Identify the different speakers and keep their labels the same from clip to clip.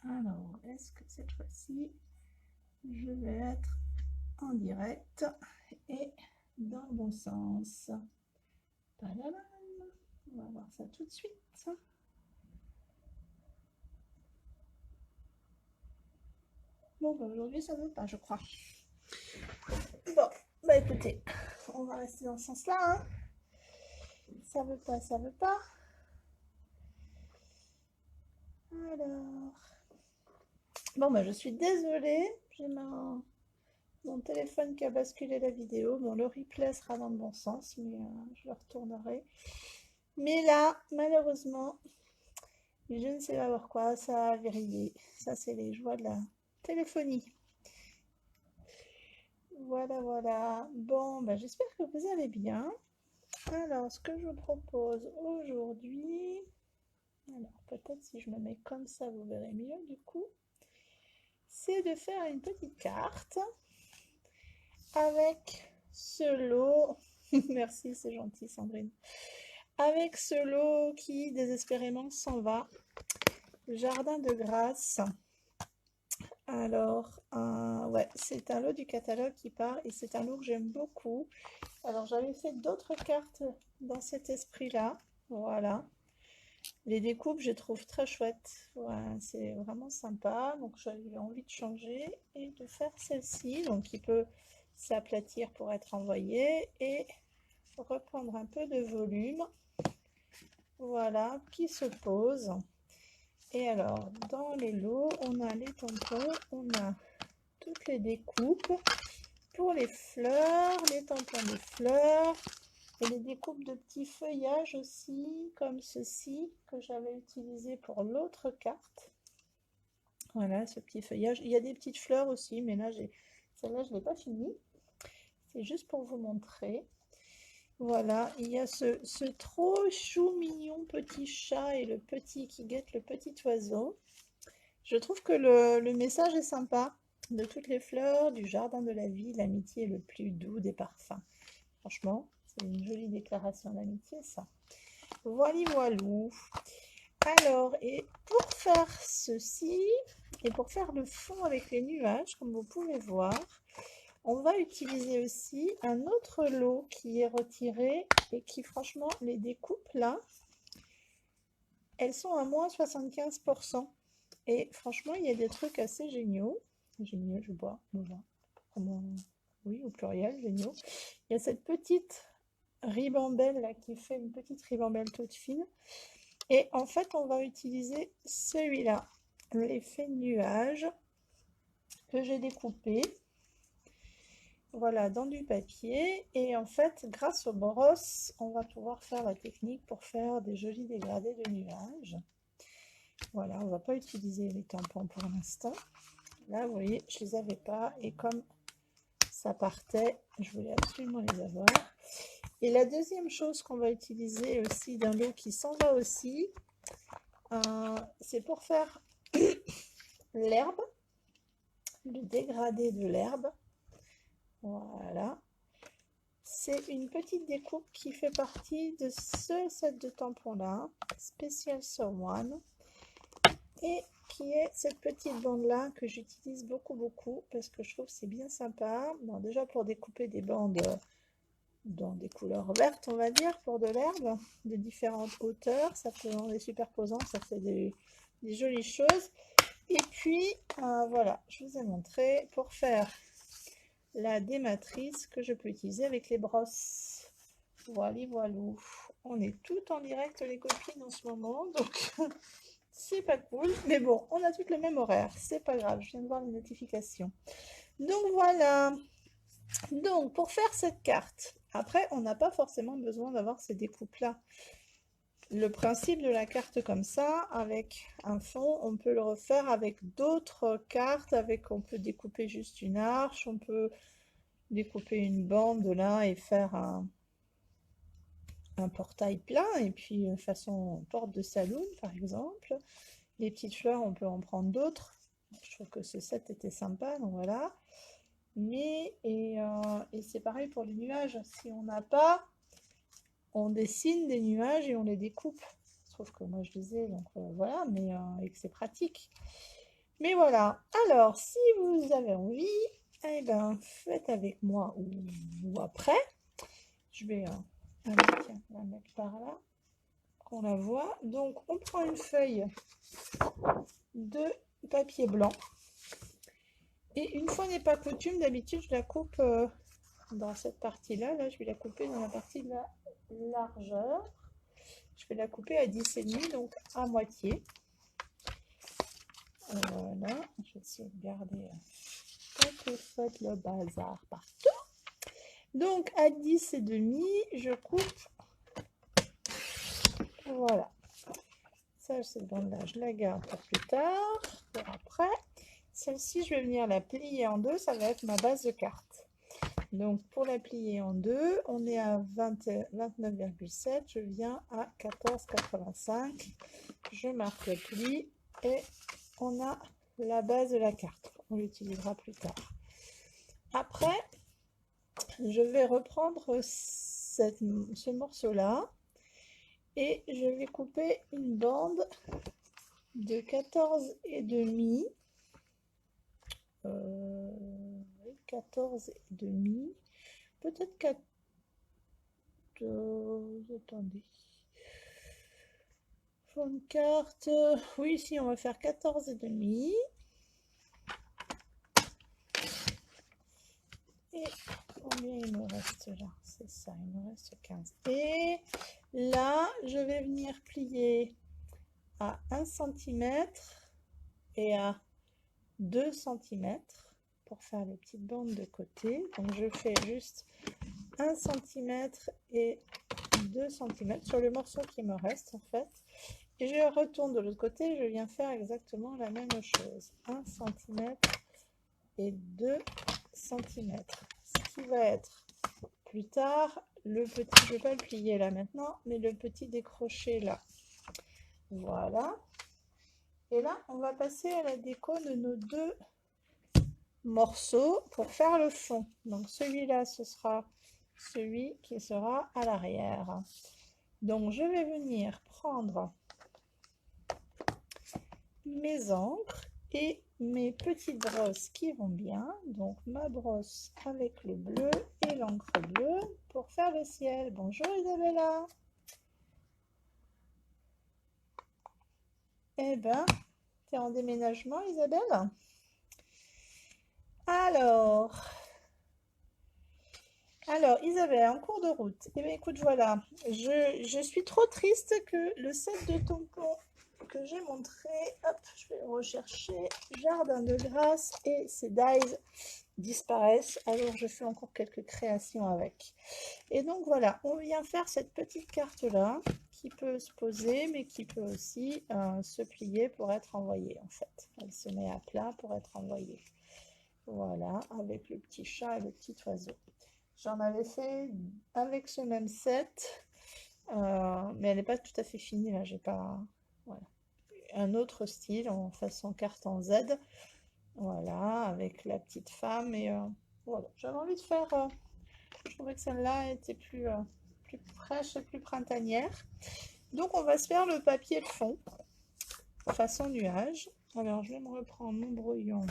Speaker 1: Alors, est-ce que cette fois-ci, je vais être en direct et dans le bon sens? Tadam! On va voir ça tout de suite. Bon, bah aujourd'hui, ça ne veut pas, je crois. Bon, bah écoutez, on va rester dans ce sens-là. Hein. Ça veut pas, ça veut pas. Alors... Bon, bah je suis désolée. J'ai mon téléphone qui a basculé la vidéo. Bon, le replay sera dans le bon sens, mais je le retournerai. Mais là, malheureusement, je ne sais pas pourquoi, ça a vrillé. Ça, c'est les joies de la téléphonie. Voilà, voilà. Bon, bah, j'espère que vous allez bien. Alors, ce que je vous propose aujourd'hui... Alors, peut-être si je me mets comme ça, vous verrez mieux du coup. C'est de faire une petite carte avec ce lot... Merci, c'est gentil Sandrine. Avec ce lot qui désespérément s'en va. Jardin de grâce. Alors, ouais, c'est un lot du catalogue qui part et c'est un lot que j'aime beaucoup. Alors, j'avais fait d'autres cartes dans cet esprit-là. Voilà. Les découpes, je trouve très chouettes. Ouais, c'est vraiment sympa. Donc, j'avais envie de changer et de faire celle-ci. Donc, il peut s'aplatir pour être envoyé et reprendre un peu de volume. Voilà, qui se pose. Et alors, dans les lots, on a les tampons, on a toutes les découpes pour les fleurs, les tampons de fleurs et les découpes de petits feuillages aussi, comme ceci, que j'avais utilisé pour l'autre carte. Voilà, ce petit feuillage. Il y a des petites fleurs aussi, mais là, celle-là, je ne l'ai pas finie. C'est juste pour vous montrer. Voilà, il y a ce trop chou mignon petit chat et le petit qui guette le petit oiseau. Je trouve que le message est sympa. De toutes les fleurs, du jardin de la vie, l'amitié est le plus doux des parfums. Franchement, c'est une jolie déclaration d'amitié, ça. Voilà, voilou. Alors, et pour faire ceci, et pour faire le fond avec les nuages, comme vous pouvez voir, on va utiliser aussi un autre lot qui est retiré et qui, franchement, les découpes là, elles sont à moins 75%. Et franchement, il y a des trucs assez géniaux. Géniaux, je vois. Comment... Oui, au pluriel, géniaux. Il y a cette petite ribambelle là qui fait une petite ribambelle toute fine. Et en fait, on va utiliser celui-là, l'effet nuage, que j'ai découpé. Voilà, dans du papier. Et en fait, grâce aux brosses, on va pouvoir faire la technique pour faire des jolis dégradés de nuages. Voilà, on ne va pas utiliser les tampons pour l'instant. Là, vous voyez, je ne les avais pas. Et comme ça partait, je voulais absolument les avoir. Et la deuxième chose qu'on va utiliser aussi d'un lot qui s'en va aussi, c'est pour faire l'herbe, le dégradé de l'herbe. Voilà. C'est une petite découpe qui fait partie de ce set de tampons-là, Special Someone. Et qui est cette petite bande-là que j'utilise beaucoup parce que je trouve que c'est bien sympa. Bon, déjà pour découper des bandes dans des couleurs vertes, on va dire, pour de l'herbe, de différentes hauteurs. Ça fait en les superposant, ça fait des jolies choses. Et puis, voilà, je vous ai montré pour faire la dématrice que je peux utiliser avec les brosses. Voilà, voilou. On est tout en direct, les copines, en ce moment, donc c'est pas cool. Mais bon, on a toutes le même horaire, c'est pas grave, je viens de voir les notifications. Donc voilà. Donc, pour faire cette carte, après, on n'a pas forcément besoin d'avoir ces découpes-là. Le principe de la carte comme ça, avec un fond, on peut le refaire avec d'autres cartes, on peut découper juste une arche, on peut découper une bande là et faire un portail plein, et puis façon porte de saloon par exemple. Les petites fleurs, on peut en prendre d'autres. Je trouve que ce set était sympa, donc voilà. Mais, et c'est pareil pour les nuages. Si on n'a pas, on dessine des nuages et on les découpe. Je trouve que moi je les ai, donc voilà, mais et que c'est pratique. Mais voilà. Alors, si vous avez envie, eh ben, faites avec moi ou après. Je vais tiens, la mettre par là, qu'on la voit. Donc, on prend une feuille de papier blanc. Et une fois n'est pas coutume, d'habitude, je la coupe dans cette partie-là. Là, je vais la couper dans la partie de la largeur. Je vais la couper à 10,5, donc à moitié. Voilà, je vais essayer de garder pas que faites le bazar partout. Donc à 10,5, je coupe. Voilà. Ça, cette bande-là, je la garde pour plus tard, pour après. Celle-ci, je vais venir la plier en deux. Ça va être ma base de carte. Donc pour la plier en deux, on est à 29,7. Je viens à 14,85. Je marque le pli et on a la base de la carte. On l'utilisera plus tard. Après, je vais reprendre ce morceau-là et je vais couper une bande de 14,5. 14,5. Peut-être 14. Attendez. Fond de carte. Oui, si, on va faire 14,5. Et combien il me reste là? C'est ça, il me reste 15. Et là, je vais venir plier à 1 cm et à 2 cm pour faire les petites bandes de côté. Donc je fais juste 1 cm et 2 cm sur le morceau qui me reste en fait. Et je retourne de l'autre côté, je viens faire exactement la même chose. 1 cm et 2 cm. Ce qui va être plus tard, le petit, je ne vais pas le plier là maintenant, mais le petit décroché là. Voilà. Et là, on va passer à la déco de nos deux morceaux pour faire le fond. Donc celui-là, ce sera celui qui sera à l'arrière. Donc je vais venir prendre mes encres et mes petites brosses qui vont bien. Donc ma brosse avec le bleu et l'encre bleue pour faire le ciel. Bonjour Isabella. Eh ben, t'es en déménagement Isabelle? Alors Isabelle, en cours de route. Eh bien écoute, voilà, je suis trop triste que le set de tampons que j'ai montré, hop, je vais le rechercher, Jardin de Grâce et ces dies disparaissent. Alors je fais encore quelques créations avec. Et donc voilà, on vient faire cette petite carte là qui peut se poser mais qui peut aussi se plier pour être envoyée en fait. Elle se met à plat pour être envoyée. Voilà, avec le petit chat et le petit oiseau. J'en avais fait avec ce même set, mais elle n'est pas tout à fait finie là. J'ai pas, voilà, un autre style en façon carte en Z. Voilà, avec la petite femme et voilà. J'avais envie de faire. Je trouvais que celle-là était plus fraîche et plus printanière. Donc on va se faire le papier de fond façon nuage. Alors je vais me reprendre mon brouillon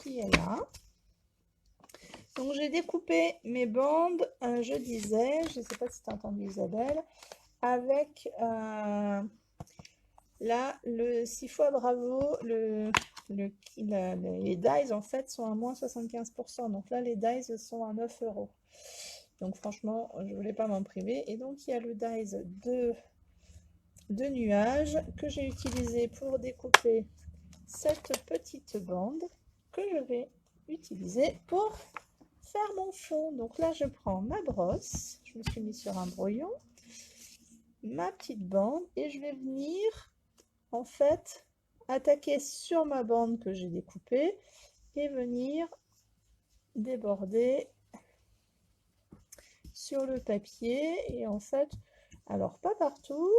Speaker 1: qui est là. Donc j'ai découpé mes bandes, je disais, je ne sais pas si tu as entendu Isabelle, avec là le 6 fois bravo, les dies en fait sont à moins 75%. Donc là les dies sont à 9 €. Donc franchement, je ne voulais pas m'en priver. Et donc il y a le dies de nuages que j'ai utilisé pour découper cette petite bande que je vais utiliser pour faire mon fond. Donc là je prends ma brosse, je me suis mis sur un brouillon, ma petite bande et je vais venir en fait attaquer sur ma bande que j'ai découpée et venir déborder sur le papier. Et en fait, alors pas partout,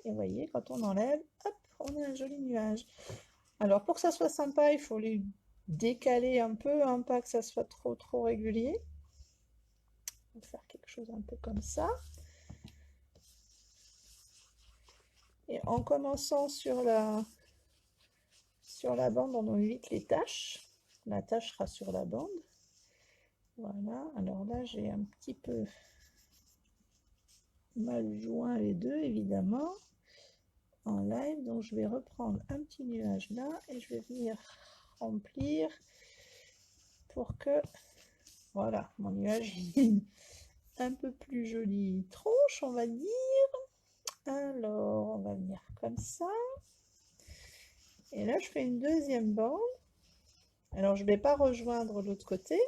Speaker 1: et vous voyez quand on enlève, hop, on a un joli nuage. Alors pour que ça soit sympa, il faut les décaler un peu, hein, pas que ça soit trop régulier. On va faire quelque chose un peu comme ça. Et en commençant sur Sur la bande, on évite les taches. La tache sera sur la bande. Voilà, alors là, j'ai un petit peu mal joint les deux, évidemment, en live. Donc, je vais reprendre un petit nuage là et je vais venir remplir pour que, voilà, mon nuage est un peu plus jolie tronche, on va dire. Alors, on va venir comme ça. Et là, je fais une deuxième bande. Alors, je ne vais pas rejoindre l'autre côté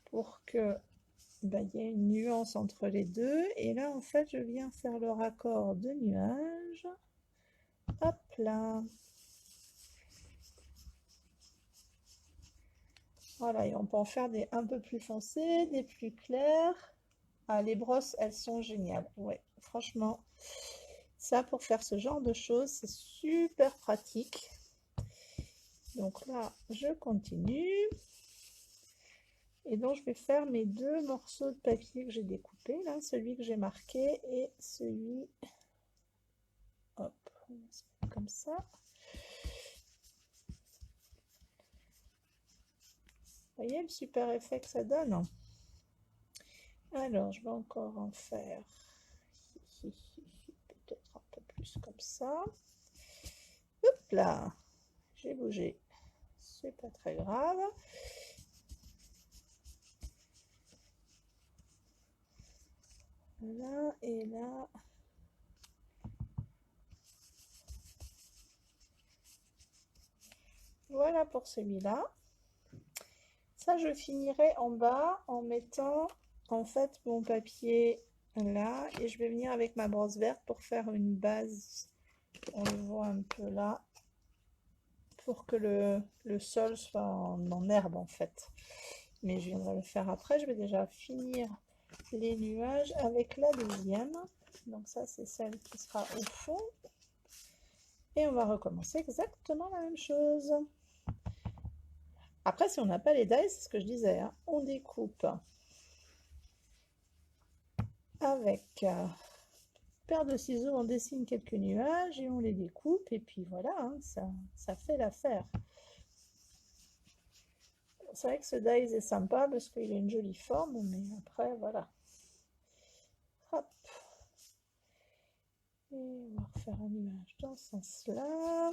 Speaker 1: pour que il y ait une nuance entre les deux. Et là, en fait, je viens faire le raccord de nuages. Hop là. Voilà, et on peut en faire des un peu plus foncés, des plus clairs. Ah, les brosses, elles sont géniales. Ouais, franchement, ça, pour faire ce genre de choses, c'est super pratique. Donc là, je continue. Et donc, je vais faire mes deux morceaux de papier que j'ai découpés, là, celui que j'ai marqué et celui... Hop, on va se mettre comme ça. Vous voyez le super effet que ça donne? Alors, je vais encore en faire peut-être un peu plus comme ça. Hop là, j'ai bougé. C'est pas très grave. Là et là. Voilà pour celui-là. Ça, je finirai en bas en mettant en fait mon papier là et je vais venir avec ma brosse verte pour faire une base. On le voit un peu là pour que le sol soit en herbe en fait. Mais je viendrai le faire après. Je vais déjà finir les nuages avec la deuxième. Donc ça, c'est celle qui sera au fond. Et on va recommencer exactement la même chose. Après, si on n'a pas les dies, c'est ce que je disais, hein, on découpe avec paire de ciseaux, on dessine quelques nuages et on les découpe. Et puis voilà, hein, ça fait l'affaire. C'est vrai que ce dies est sympa parce qu'il a une jolie forme, mais après, voilà. Hop. Et on va refaire un nuage dans ce sens-là.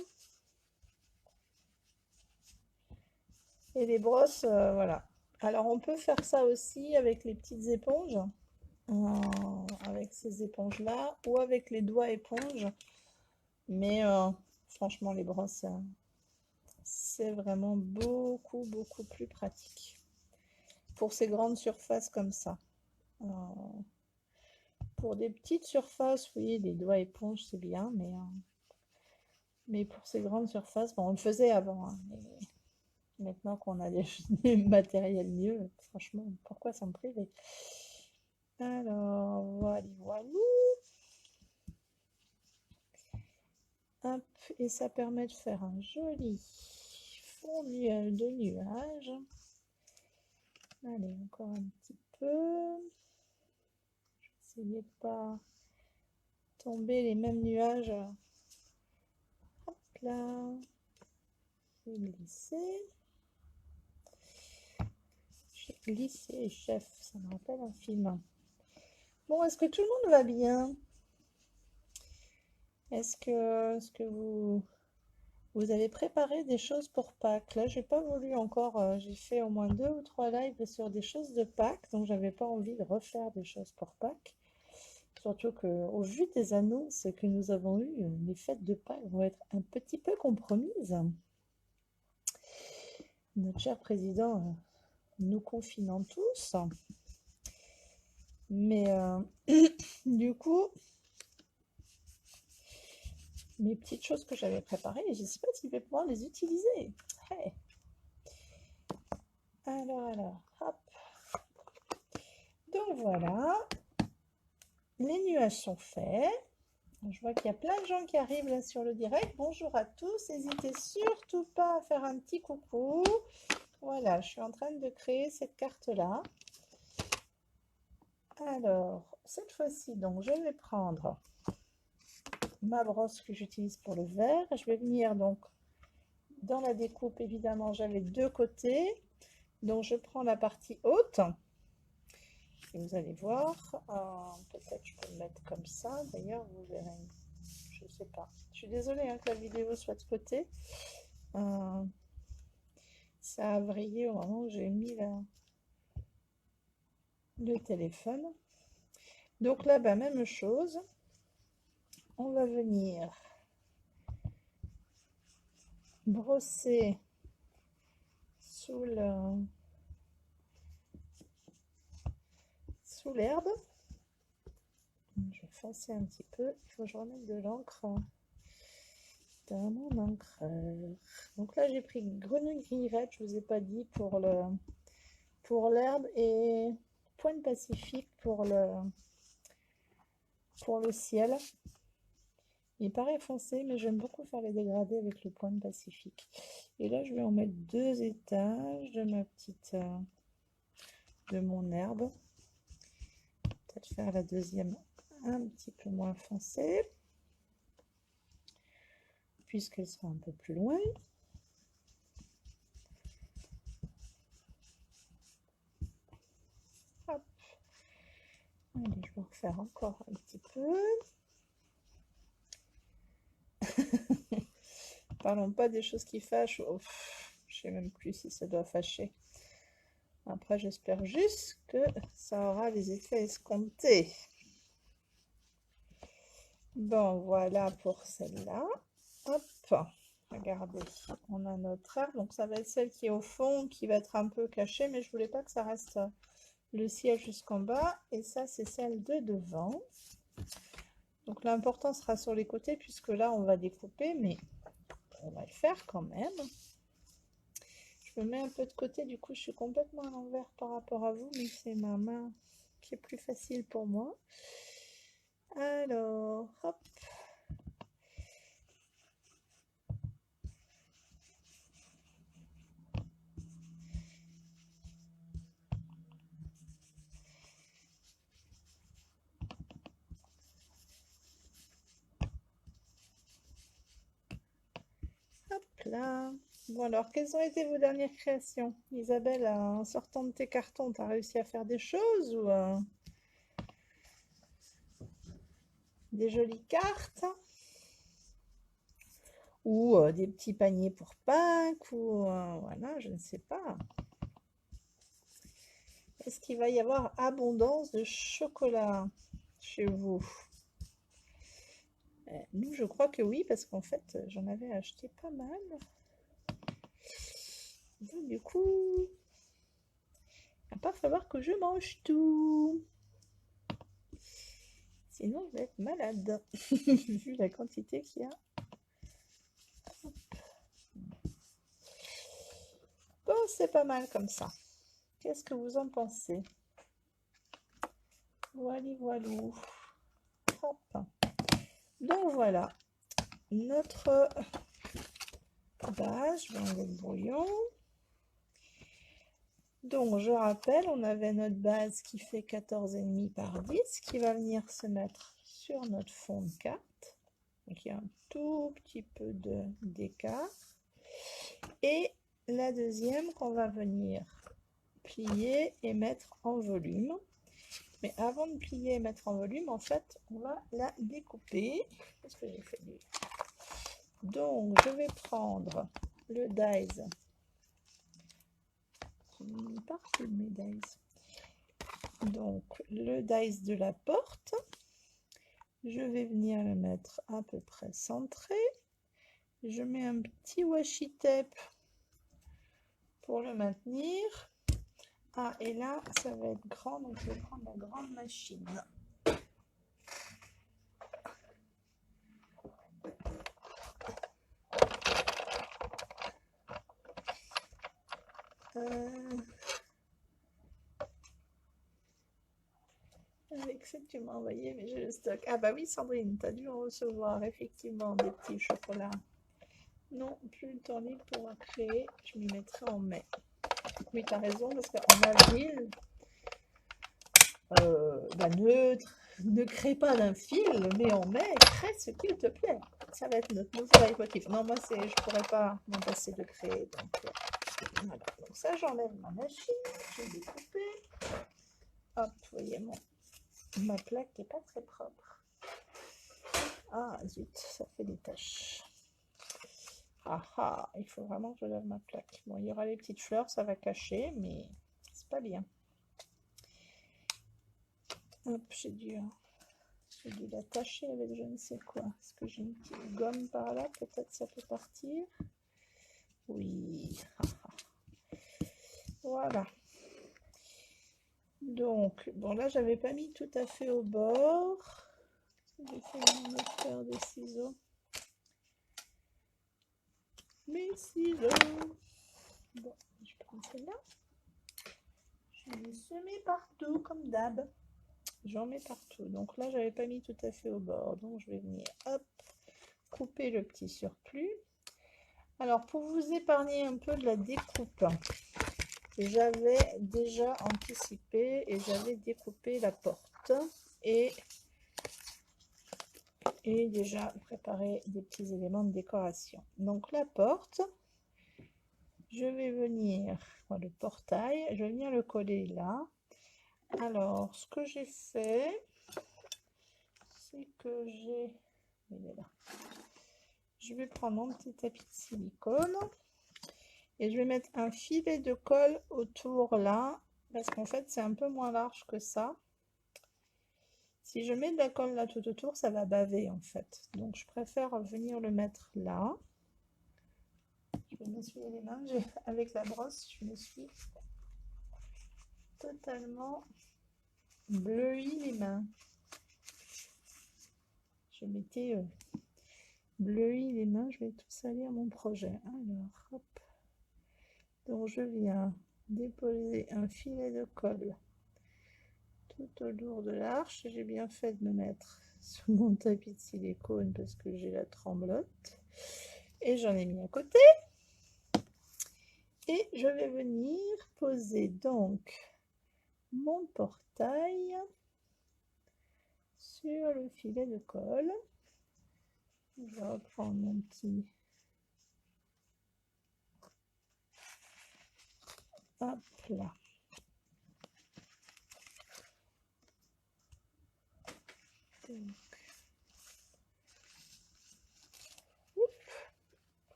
Speaker 1: Et les brosses, voilà. Alors, on peut faire ça aussi avec les petites éponges, avec ces éponges-là, ou avec les doigts éponges. Mais franchement, les brosses, c'est vraiment beaucoup, beaucoup plus pratique. Pour ces grandes surfaces comme ça. Pour des petites surfaces, oui, les doigts éponges, c'est bien, mais pour ces grandes surfaces, bon, on le faisait avant, hein, mais maintenant qu'on a des matériels mieux, franchement, pourquoi s'en priver? Alors, voilà, voilà. Hop, et ça permet de faire un joli fond de nuages. Allez, encore un petit peu. Je vais essayer de pas tomber les mêmes nuages. Hop là. Je vais glisser. J'ai glissé, chef, ça me rappelle un film. Bon, est-ce que tout le monde va bien? Est-ce que vous avez préparé des choses pour Pâques? Là, j'ai pas voulu encore, j'ai fait au moins 2 ou 3 lives sur des choses de Pâques, donc j'avais pas envie de refaire des choses pour Pâques. Surtout qu'au vu des annonces que nous avons eues, les fêtes de Pâques vont être un petit peu compromises. Notre cher président nous confinant tous. Mais du coup, mes petites choses que j'avais préparées, je ne sais pas si je vais pouvoir les utiliser. Hey. Alors, hop. Donc voilà, les nuages sont faits. Je vois qu'il y a plein de gens qui arrivent là sur le direct. Bonjour à tous, n'hésitez surtout pas à faire un petit coucou. Voilà, je suis en train de créer cette carte-là. Alors, cette fois-ci, donc, je vais prendre ma brosse que j'utilise pour le vert. Je vais venir donc dans la découpe, évidemment, j'avais deux côtés. Donc, je prends la partie haute. Et vous allez voir, peut-être je peux le mettre comme ça. D'ailleurs, vous verrez. Je sais pas. Je suis désolée hein, que la vidéo soit de côté. Ça a vrillé au moment où j'ai mis le téléphone. Donc là, bah, même chose. On va venir brosser sous l'herbe. Je vais foncer un petit peu. Il faut que je remette de l'encre dans mon encreur. Donc là, j'ai pris grenouille gris-rette, je vous ai pas dit, pour l'herbe, et pointe pacifique pour le ciel. Il paraît foncé, mais j'aime beaucoup faire les dégradés avec le pointe pacifique. Et là, je vais en mettre 2 étages de ma petite de mon herbe. Peut-être faire la deuxième un petit peu moins foncée, puisqu'elle sera un peu plus loin. Hop. Allez, je vais refaire encore un petit peu. Parlons pas des choses qui fâchent. Oh, je sais même plus si ça doit fâcher. Après, j'espère juste que ça aura les effets escomptés. Bon, voilà pour celle-là. Hop, regardez, on a notre herbe. Donc, ça va être celle qui est au fond, qui va être un peu cachée, mais je voulais pas que ça reste le ciel jusqu'en bas. Et ça, c'est celle de devant. Donc, l'important sera sur les côtés, puisque là, on va découper, mais on va le faire quand même. Je me mets un peu de côté, du coup, je suis complètement à l'envers par rapport à vous, mais c'est ma main qui est plus facile pour moi. Alors, hop. Hop là. Bon alors, quelles ont été vos dernières créations? Isabelle, en sortant de tes cartons, tu as réussi à faire des choses ou des jolies cartes? Ou des petits paniers pour Pâques? Ou voilà, je ne sais pas. Est-ce qu'il va y avoir abondance de chocolat chez vous? Nous, je crois que oui, parce qu'en fait, j'en avais acheté pas mal. Donc, du coup, il va pas falloir que je mange tout. Sinon, je vais être malade, vu la quantité qu'il y a. Bon, c'est pas mal comme ça. Qu'est-ce que vous en pensez? Voilà, voilou. Hop. Donc voilà, notre base. Je vais enlever le brouillon. Donc je rappelle, on avait notre base qui fait 14,5 par 10, qui va venir se mettre sur notre fond de carte. Donc il y a un tout petit peu d'écart. Et la deuxième qu'on va venir plier et mettre en volume. Mais avant de plier et mettre en volume, en fait, on va la découper. Qu'est-ce que j'ai fait lui? Donc, je vais prendre le dies. Partout mes dies. Donc, le dies de la porte. Je vais venir le mettre à peu près centré. Je mets un petit washi tape pour le maintenir. Ah, et là, ça va être grand, donc je vais prendre la grande machine. Avec ce que tu m'as envoyé, mais j'ai le stock. Ah bah oui, Sandrine, tu as dû en recevoir effectivement des petits chocolats. Non, plus le temps libre pour en créer, je m'y mettrai en mai. Oui, tu as raison, parce qu'en avril, bah ne crée pas d'un fil, mais en mai, crée ce qu'il te plaît. Ça va être notre nouveau leitmotiv. Non, moi, je pourrais pas m'en passer de créer. Donc, voilà. Donc ça, j'enlève ma machine. Je vais découper. Hop, vous voyez, ma plaque n'est pas très propre. Ah, zut, ça fait des taches. Ah ah, il faut vraiment que je lave ma plaque. Bon, il y aura les petites fleurs, ça va cacher, mais c'est pas bien. Hop, j'ai dû l'attacher avec je ne sais quoi. Est-ce que j'ai une petite gomme par là? Peut-être ça peut partir. Oui. Voilà. Donc, bon là, j'avais pas mis tout à fait au bord. J'ai fait une autre paire de ciseaux. Mes ciseaux. Bon, je prends celle-là. Je vais les semer partout, comme d'hab. J'en mets partout. Donc là, j'avais pas mis tout à fait au bord. Donc, je vais venir, hop, couper le petit surplus. Alors, pour vous épargner un peu de la découpe, j'avais déjà anticipé et j'avais découpé la porte et déjà préparé des petits éléments de décoration. Donc, la porte, je vais venir, le portail, je vais venir le coller là. Alors, ce que j'ai fait, c'est que il est là. Je vais prendre mon petit tapis de silicone et je vais mettre un filet de colle autour là, parce qu'en fait, c'est un peu moins large que ça. Si je mets de la colle là tout autour, ça va baver en fait. Donc, je préfère venir le mettre là. Je vais m'essuyer les mains. Avec la brosse, je me suis totalement bleui les mains. Je m'étais bleui les mains. Je vais tout salir mon projet. Alors, hop. Donc, je viens déposer un filet de colle tout autour de l'arche. J'ai bien fait de me mettre sur mon tapis de silicone parce que j'ai la tremblote. Et j'en ai mis à côté. Et je vais venir poser donc mon portail sur le filet de colle. Je vais reprendre mon petit... Hop là. Donc,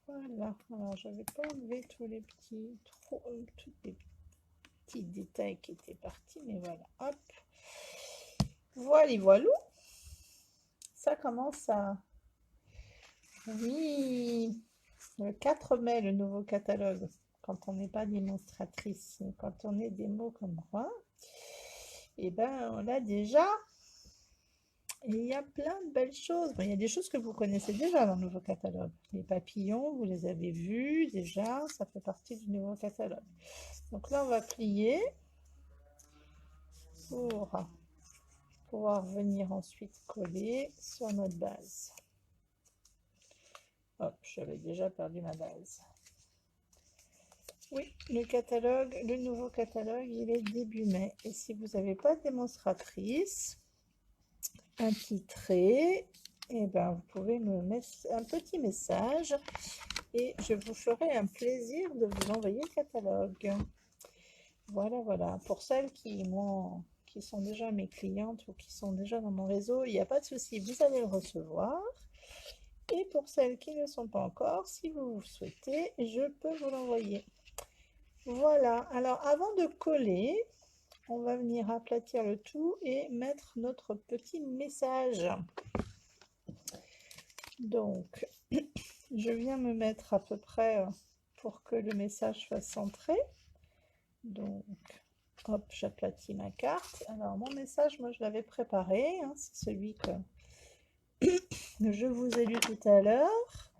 Speaker 1: voilà. Alors, j'avais pas enlevé tous les petits, tous les petits détails qui étaient partis, mais voilà. Hop. Voilà. Ça commence à... Oui, le 4 mai, le nouveau catalogue. Quand on n'est pas démonstratrice, quand on est démo comme moi, et ben on l'a déjà. Et il y a plein de belles choses. Bon, il y a des choses que vous connaissez déjà dans le nouveau catalogue. Les papillons, vous les avez vus déjà, ça fait partie du nouveau catalogue. Donc là, on va plier pour pouvoir venir ensuite coller sur notre base. Hop, j'avais déjà perdu ma base. Oui, le catalogue, le nouveau catalogue, il est début mai. Et si vous n'avez pas de démonstratrice attitrée, et ben vous pouvez me mettre un petit message et je vous ferai un plaisir de vous envoyer le catalogue. Voilà. Pour celles qui sont déjà mes clientes ou qui sont déjà dans mon réseau, il n'y a pas de souci, vous allez le recevoir. Et pour celles qui ne sont pas encore, si vous souhaitez, je peux vous l'envoyer. Voilà, alors avant de coller, on va venir aplatir le tout et mettre notre petit message. Donc, je viens me mettre à peu près pour que le message soit centré. Donc, hop, j'aplatis ma carte. Alors, mon message, moi, je l'avais préparé. Hein, c'est celui que je vous ai lu tout à l'heure.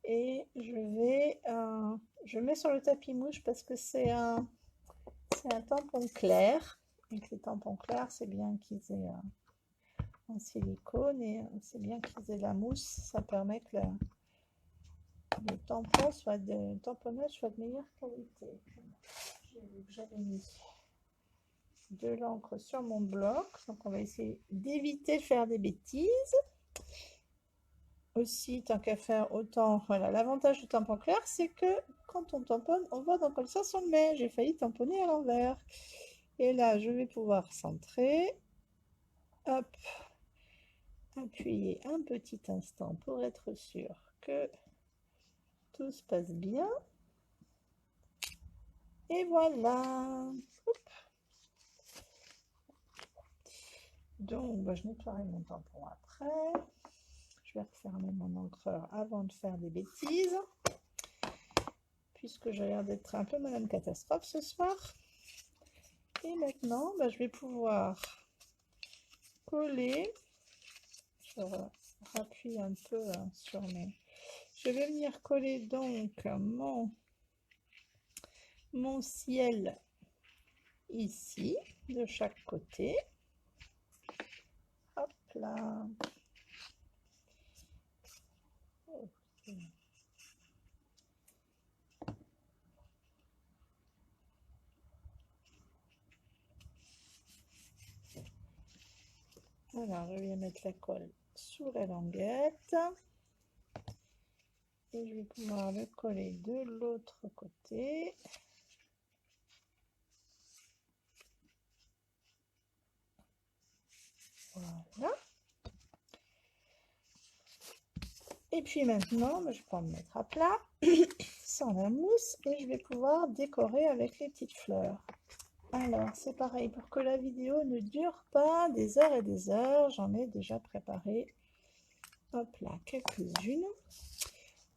Speaker 1: Et je mets sur le tapis mouche parce que c'est un tampon clair. Avec les tampons clairs, c'est bien qu'ils aient un silicone et c'est bien qu'ils aient la mousse. Ça permet que le tamponnage soit de meilleure qualité. J'ai vu que j'avais mis de l'encre sur mon bloc. Donc on va essayer d'éviter de faire des bêtises. aussi, tant qu'à faire, autant, voilà, l'avantage du tampon clair, c'est que quand on tamponne, on voit dans quel sens on le met. J'ai failli tamponner à l'envers. Et là, je vais pouvoir centrer. Hop, appuyer un petit instant pour être sûr que tout se passe bien. Et voilà. Hop. Donc, bah, je nettoierai mon tampon après. Je vais refermer mon encreur avant de faire des bêtises, puisque j'ai l'air d'être un peu Madame Catastrophe ce soir. Et maintenant, bah, je vais pouvoir coller. Je rappuie un peu sur mes... Je vais venir coller donc mon ciel ici, de chaque côté. Hop là. Okay. Alors, je vais mettre la colle sous la languette. Et je vais pouvoir le coller de l'autre côté. Voilà. Et puis maintenant, je vais pouvoir me mettre à plat sans la mousse et je vais pouvoir décorer avec les petites fleurs. Alors, c'est pareil, pour que la vidéo ne dure pas des heures et des heures, j'en ai déjà préparé, hop là, quelques-unes.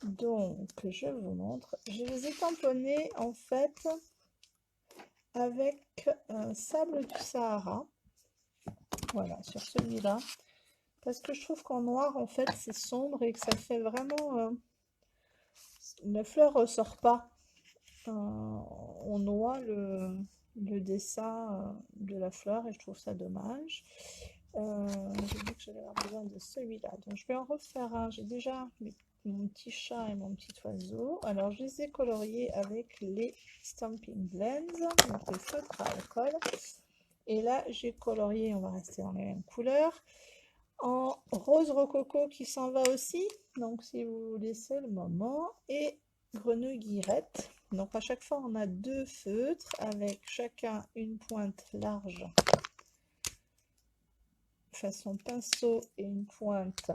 Speaker 1: Donc, je vous montre. Je les ai tamponnées en fait avec un sable du Sahara. Voilà, sur celui-là. Parce que je trouve qu'en noir, en fait, c'est sombre et que ça fait vraiment... la fleur ressort pas. On noie le dessin de la fleur et je trouve ça dommage. J'ai dit que j'allais avoir besoin de celui-là. Donc, je vais en refaire un. J'ai déjà mon petit chat et mon petit oiseau. Alors, je les ai coloriés avec les Stampin' Blends, donc le feutre à alcool. Et là, j'ai colorié, on va rester dans les mêmes couleurs, en rose rococo qui s'en va aussi. Donc, si vous laissez le moment. Et grenouille guillerette. Donc, à chaque fois, on a deux feutres avec chacun une pointe large façon pinceau et une pointe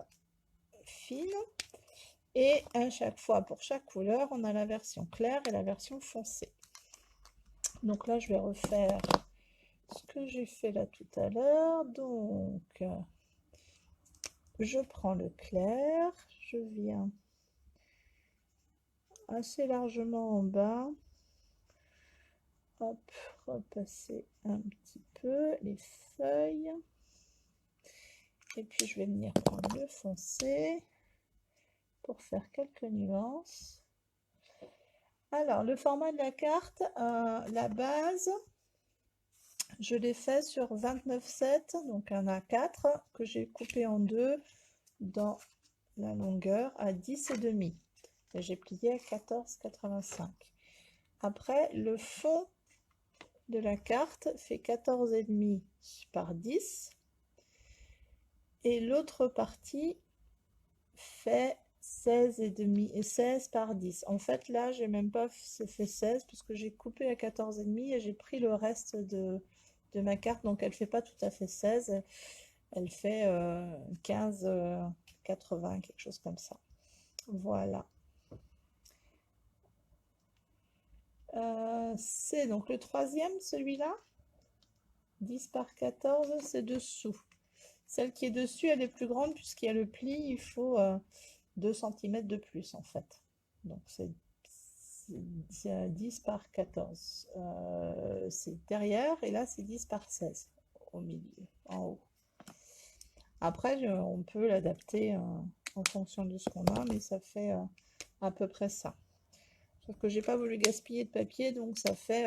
Speaker 1: fine. Et à chaque fois, pour chaque couleur, on a la version claire et la version foncée. Donc là, je vais refaire ce que j'ai fait là tout à l'heure. Donc, je prends le clair, je viens assez largement en bas. Hop, repasser un petit peu les feuilles. Et puis, je vais venir prendre le foncé pour faire quelques nuances. Alors, le format de la carte, la base, je l'ai fait sur 29,7, donc un A4 que j'ai coupé en deux dans la longueur à 10,5. Et j'ai plié à 14,85. Après, le fond de la carte fait 14,5 par 10. Et l'autre partie fait 16,5 et 16 par 10. En fait, là, j'ai même pas fait 16 parce que j'ai coupé à 14,5 et j'ai pris le reste de ma carte. Donc, elle fait pas tout à fait 16. Elle fait 15,80, quelque chose comme ça. Voilà. C'est donc le troisième, celui-là. 10 par 14, c'est dessous. Celle qui est dessus, elle est plus grande puisqu'il y a le pli. Il faut 2 cm de plus, en fait. Donc, c'est 10 par 14. C'est derrière et là, c'est 10 par 16 au milieu, en haut. Après, on peut l'adapter en fonction de ce qu'on a, mais ça fait à peu près ça. Sauf que j'ai pas voulu gaspiller de papier, donc ça fait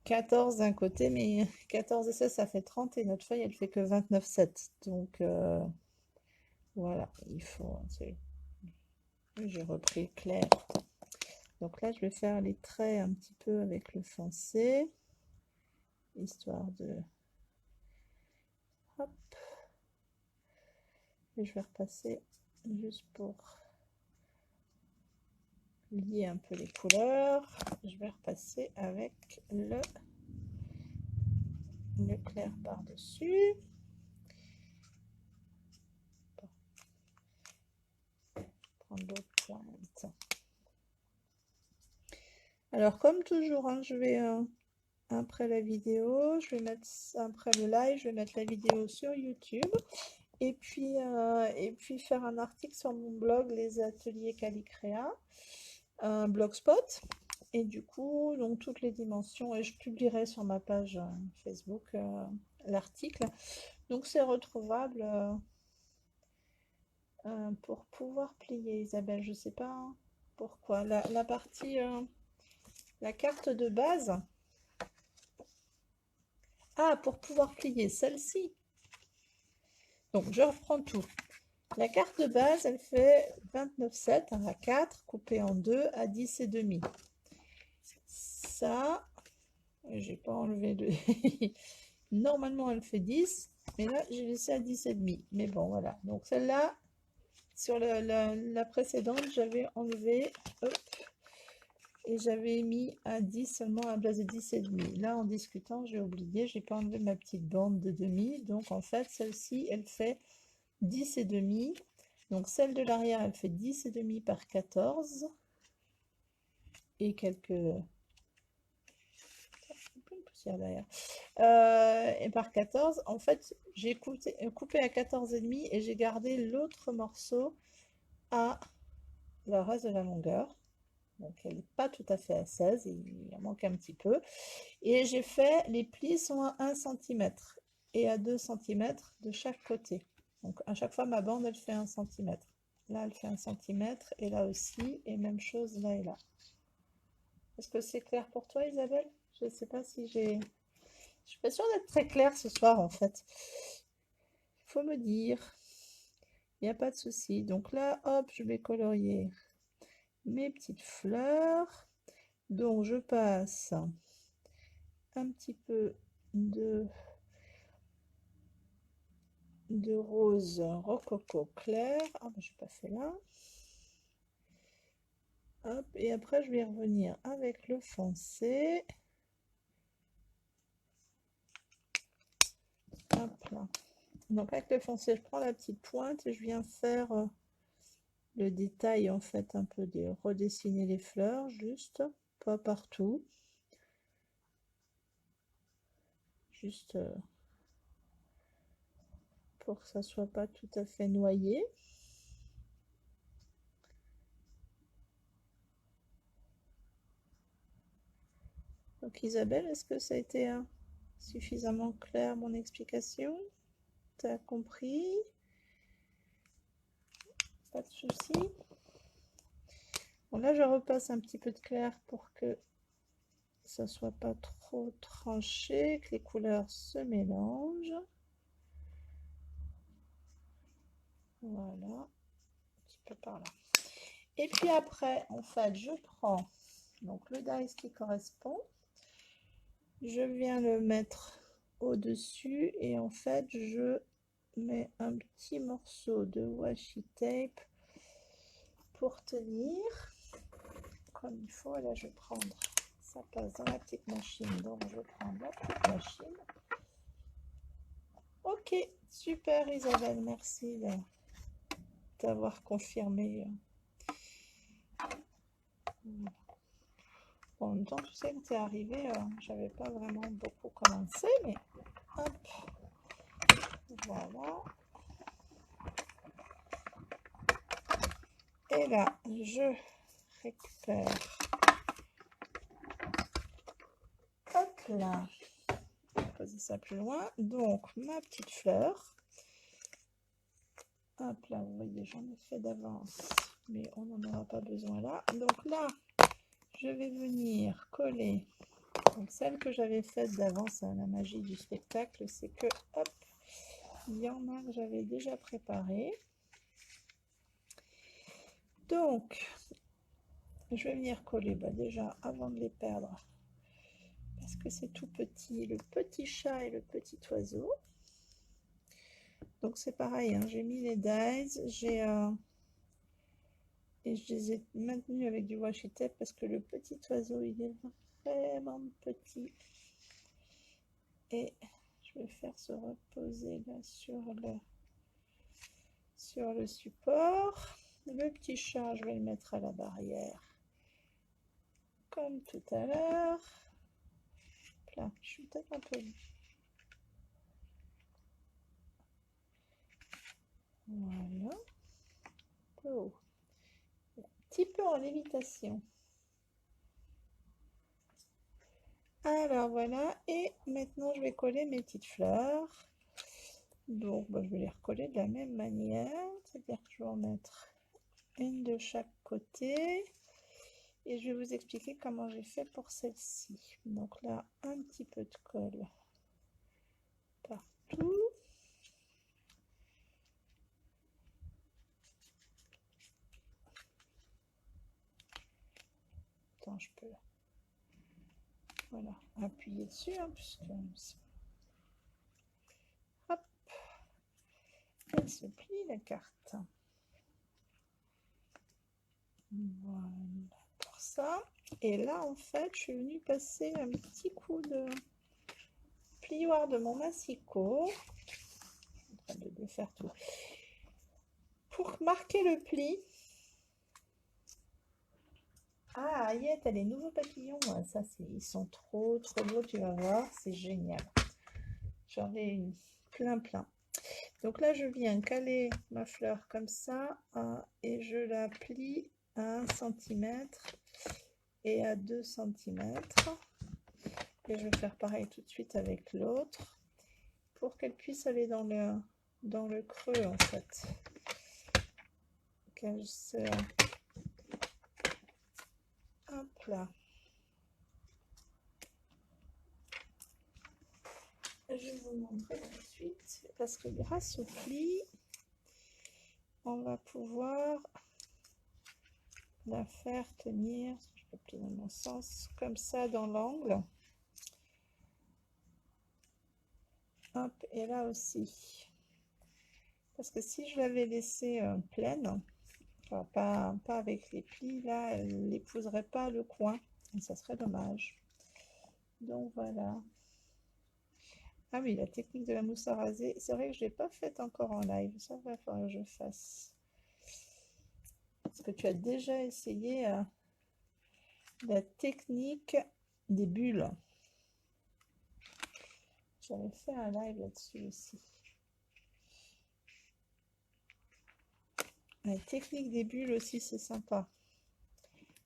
Speaker 1: 14 d'un côté, mais 14 et 16, ça fait 30, et notre feuille, elle fait que 29,7. Donc, voilà, il faut... J'ai repris clair. Donc là, je vais faire les traits un petit peu avec le foncé, histoire de... Hop. Et je vais repasser juste pour lier un peu les couleurs, je vais repasser avec le clair par-dessus. Prendre l'autre pointe. Alors comme toujours, hein, je vais après la vidéo, je vais mettre après le live, je vais mettre la vidéo sur YouTube et puis faire un article sur mon blog Les Ateliers Calicréa, un blogspot. Et du coup, donc toutes les dimensions, et je publierai sur ma page Facebook l'article. Donc c'est retrouvable pour pouvoir plier, Isabelle. Je sais pas pourquoi. La partie, la carte de base. Ah, pour pouvoir plier celle-ci. Donc je reprends tout. La carte de base, elle fait 29,7 à 4, coupé en 2 à 10 et demi. Ça, j'ai pas enlevé le... Normalement, elle fait 10, mais là, j'ai laissé à 10 et demi. Mais bon, voilà. Donc celle-là, sur la précédente, j'avais enlevé, hop, et j'avais mis à 10 seulement à la place de 10 et demi. Là, en discutant, j'ai oublié, j'ai pas enlevé ma petite bande de demi. Donc en fait, celle-ci, elle fait 10 et demi. Donc celle de l'arrière, elle fait 10 et demi par 14. Et quelques... poussière derrière. Et par 14, en fait, j'ai coupé à 14 et demi et j'ai gardé l'autre morceau à le reste de la longueur. Donc elle n'est pas tout à fait à 16, il en manque un petit peu. Et j'ai fait, les plis sont à 1 cm et à 2 cm de chaque côté. Donc à chaque fois ma bande elle fait 1 cm. Là elle fait 1 cm et là aussi, et même chose là et là. Est-ce que c'est clair pour toi Isabelle? Je ne sais pas si j'ai... Je suis pas sûre d'être très claire ce soir en fait. Il faut me dire. Il n'y a pas de souci. Donc là, hop, je vais colorier mes petites fleurs. Donc je passe un petit peu de rose rococo clair. Ah, ben, je n'ai pas fait là. Hop, et après je vais revenir avec le foncé. Hop là. Donc avec le foncé, je prends la petite pointe et je viens faire le détail en fait, un peu de redessiner les fleurs, juste, pas partout. Juste pour que ça soit pas tout à fait noyé. Donc Isabelle, est-ce que ça a été suffisamment clair mon explication? Tu as compris? Pas de souci. Bon là je repasse un petit peu de clair pour que ça soit pas trop tranché, que les couleurs se mélangent. Voilà, un petit peu par là. Et puis après, en fait, je prends donc le dies qui correspond. Je viens le mettre au-dessus et en fait, je mets un petit morceau de washi tape pour tenir comme il faut. Et là, je vais prendre, ça passe dans la petite machine, donc je vais prendre la petite machine. Ok, super Isabelle, merci d'avoir confirmé. Bon, en même temps, tu sais que tu es arrivé, j'avais pas vraiment beaucoup commencé, mais hop, voilà. Et là, je récupère, hop là, je vais poser ça plus loin. Donc, ma petite fleur, hop là, vous voyez, j'en ai fait d'avance, mais on n'en aura pas besoin là. Donc là, je vais venir coller. Donc celle que j'avais faite d'avance, à la magie du spectacle, c'est que, hop, il y en a que j'avais déjà préparé. Donc, je vais venir coller déjà avant de les perdre, parce que c'est tout petit, le petit chat et le petit oiseau. Donc c'est pareil, hein, j'ai mis les dies, j'ai Et je les ai maintenus avec du washi tape parce que le petit oiseau, il est vraiment petit. Et je vais faire se reposer là sur le support. Le petit chat, je vais le mettre à la barrière. Comme tout à l'heure. Là, je suis peut-être un peu... Voilà. Un peu haut. Un petit peu en lévitation. Alors voilà, et maintenant je vais coller mes petites fleurs. Donc je vais les recoller de la même manière, c'est-à-dire que je vais en mettre une de chaque côté. Et je vais vous expliquer comment j'ai fait pour celle-ci. Donc là, un petit peu de colle partout. Attends, je peux... Voilà, appuyer dessus, hein, puisque... Hop. Elle se plie, la carte. Voilà pour ça. Et là, en fait, je suis venue passer un petit coup de plioir de mon massicot. Je suis en train de défaire tout. Pour marquer le pli. Ah, Ayette, elle a les nouveaux papillons. Ça, ils sont trop beaux, tu vas voir. C'est génial. J'en ai plein. Donc là, je viens caler ma fleur comme ça. Et je la plie à 1 cm et à 2 cm. Et je vais faire pareil tout de suite avec l'autre pour qu'elle puisse aller dans le creux, en fait. Qu'elle se... Hop là. Je vais vous montrer tout de suite parce que grâce au pli, on va pouvoir la faire tenir, je peux plier dans mon sens, comme ça dans l'angle. Hop, et là aussi. Parce que si je l'avais laissée pleine, enfin, pas avec les plis, là, elle n'épouserait pas le coin. Et ça serait dommage. Donc voilà. Ah oui, la technique de la mousse à raser, c'est vrai que je ne l'ai pas faite encore en live. Ça va falloir que je fasse. Est-ce que tu as déjà essayé la technique des bulles? J'avais fait un live là-dessus aussi. La technique des bulles aussi, c'est sympa.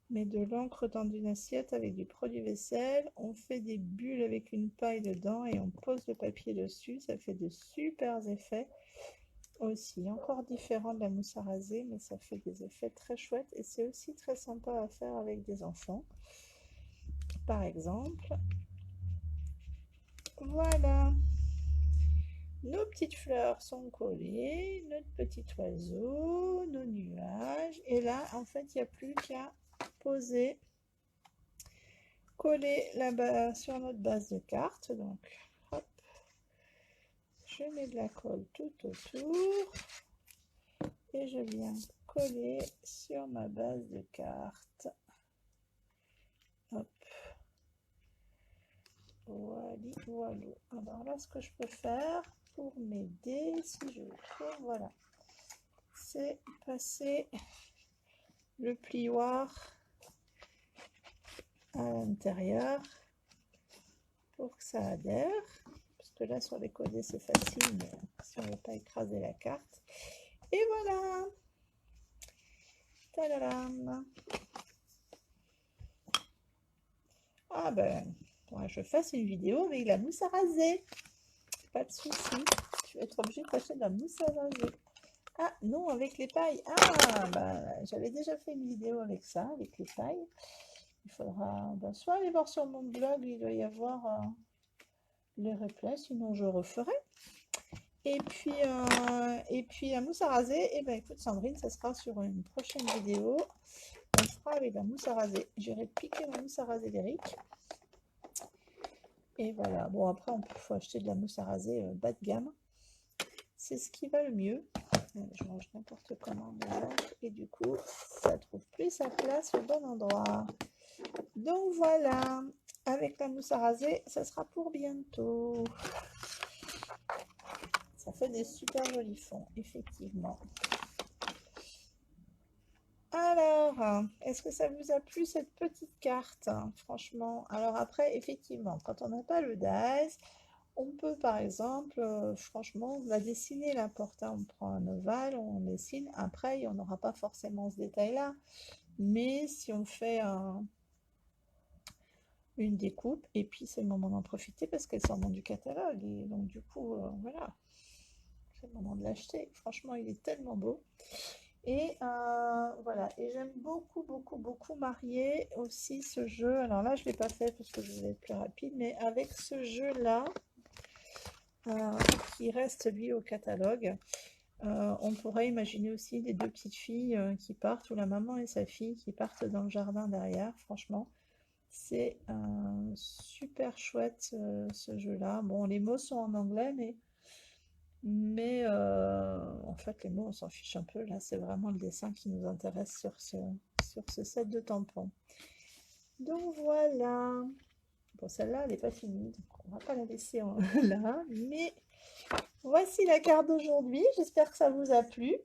Speaker 1: Met de l'encre dans une assiette avec du produit vaisselle. On fait des bulles avec une paille dedans et on pose le papier dessus. Ça fait de super effets aussi. Encore différent de la mousse à raser, mais ça fait des effets très chouettes. Et c'est aussi très sympa à faire avec des enfants. Par exemple. Voilà. Nos petites fleurs sont collées, notre petit oiseau, nos nuages. Et là, en fait, il n'y a plus qu'à poser, coller là-bas sur notre base de carte. Donc, hop, je mets de la colle tout autour et je viens coller sur ma base de carte. Hop. Voilà. Alors là, ce que je peux faire pour m'aider, si je le trouve, voilà, c'est passer le plioir à l'intérieur pour que ça adhère, parce que là sur les côtés c'est facile, mais si on ne veut pas écraser la carte. Et voilà, tadadam. Ah ben, faudra que je fasse une vidéo avec la mousse à raser, pas de souci. Je vais être obligée de passer de la mousse à raser. Ah non, avec les pailles. Ah ben, j'avais déjà fait une vidéo avec ça, avec les pailles. Il faudra soit aller voir sur mon blog, il doit y avoir les replays, sinon je referai. Et puis la mousse à raser, et ben écoute Sandrine, ça sera sur une prochaine vidéo. On fera avec la mousse à raser. J'irai piquer la mousse à raser d'Eric. Et voilà. Bon après, il faut acheter de la mousse à raser bas de gamme. C'est ce qui va le mieux. Je mange n'importe comment déjà. Et du coup, ça trouve plus sa place au bon endroit. Donc voilà, avec la mousse à raser, ça sera pour bientôt. Ça fait des super jolis fonds, effectivement. Alors, est-ce que ça vous a plu cette petite carte? Franchement, alors après, effectivement, quand on n'a pas le dice, on peut par exemple, franchement, la dessiner la porte. On prend un ovale, on dessine. Après, on n'aura pas forcément ce détail-là. Mais si on fait une découpe, et puis c'est le moment d'en profiter parce qu'elle sort du catalogue. Et donc du coup, voilà, c'est le moment de l'acheter. Franchement, il est tellement beau. Et voilà, et j'aime beaucoup, beaucoup, beaucoup marier aussi ce jeu. Alors là, je ne l'ai pas fait parce que je voulais être plus rapide, mais avec ce jeu-là, qui reste lui au catalogue, on pourrait imaginer aussi les deux petites filles qui partent, ou la maman et sa fille qui partent dans le jardin derrière. Franchement, c'est super chouette ce jeu-là. Bon, les mots sont en anglais, mais en fait, les mots, on s'en fiche un peu. Là, c'est vraiment le dessin qui nous intéresse sur ce set de tampons. Donc voilà. Bon, celle-là, elle n'est pas finie, donc on va pas la laisser là. Mais voici la carte d'aujourd'hui. J'espère que ça vous a plu.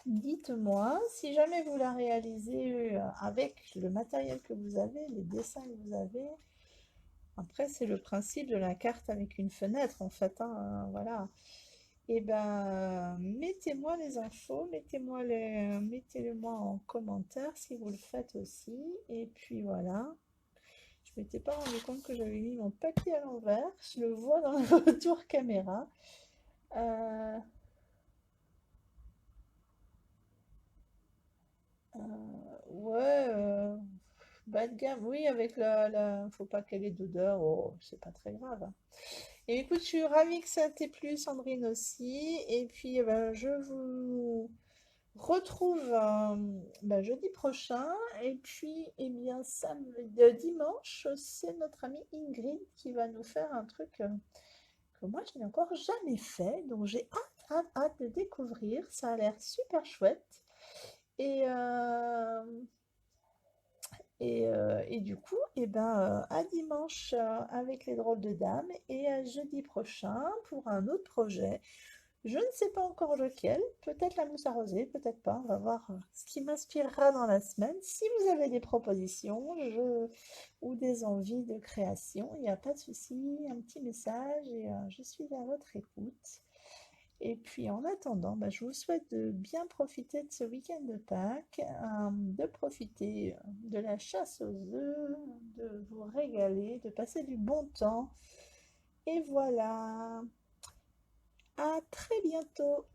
Speaker 1: Dites-moi si jamais vous la réalisez avec le matériel que vous avez, les dessins que vous avez. Après, c'est le principe de la carte avec une fenêtre, en fait, hein, voilà. Et ben, mettez-moi les infos, mettez-le-moi en commentaire si vous le faites aussi. Et puis voilà. Je m'étais pas rendu compte que j'avais mis mon papier à l'envers. Je le vois dans le retour caméra. Ouais, bas de gamme, oui, avec faut pas qu'elle ait d'odeur, oh, c'est pas très grave, hein. Et écoute, je suis ravie que ça t'ait plu, Sandrine aussi. Et puis, eh ben, je vous retrouve jeudi prochain. Et puis, eh bien, dimanche, c'est notre amie Ingrid qui va nous faire un truc que moi, je n'ai encore jamais fait. Donc, j'ai hâte de découvrir. Ça a l'air super chouette. Et, et du coup, eh ben, à dimanche avec les drôles de dames et à jeudi prochain pour un autre projet. Je ne sais pas encore lequel, peut-être la mousse à rosée, peut-être pas. On va voir ce qui m'inspirera dans la semaine. Si vous avez des propositions ou des envies de création, il n'y a pas de souci, un petit message et je suis à votre écoute. Et puis en attendant, je vous souhaite de bien profiter de ce week-end de Pâques, de profiter de la chasse aux œufs, de vous régaler, de passer du bon temps. Et voilà, à très bientôt.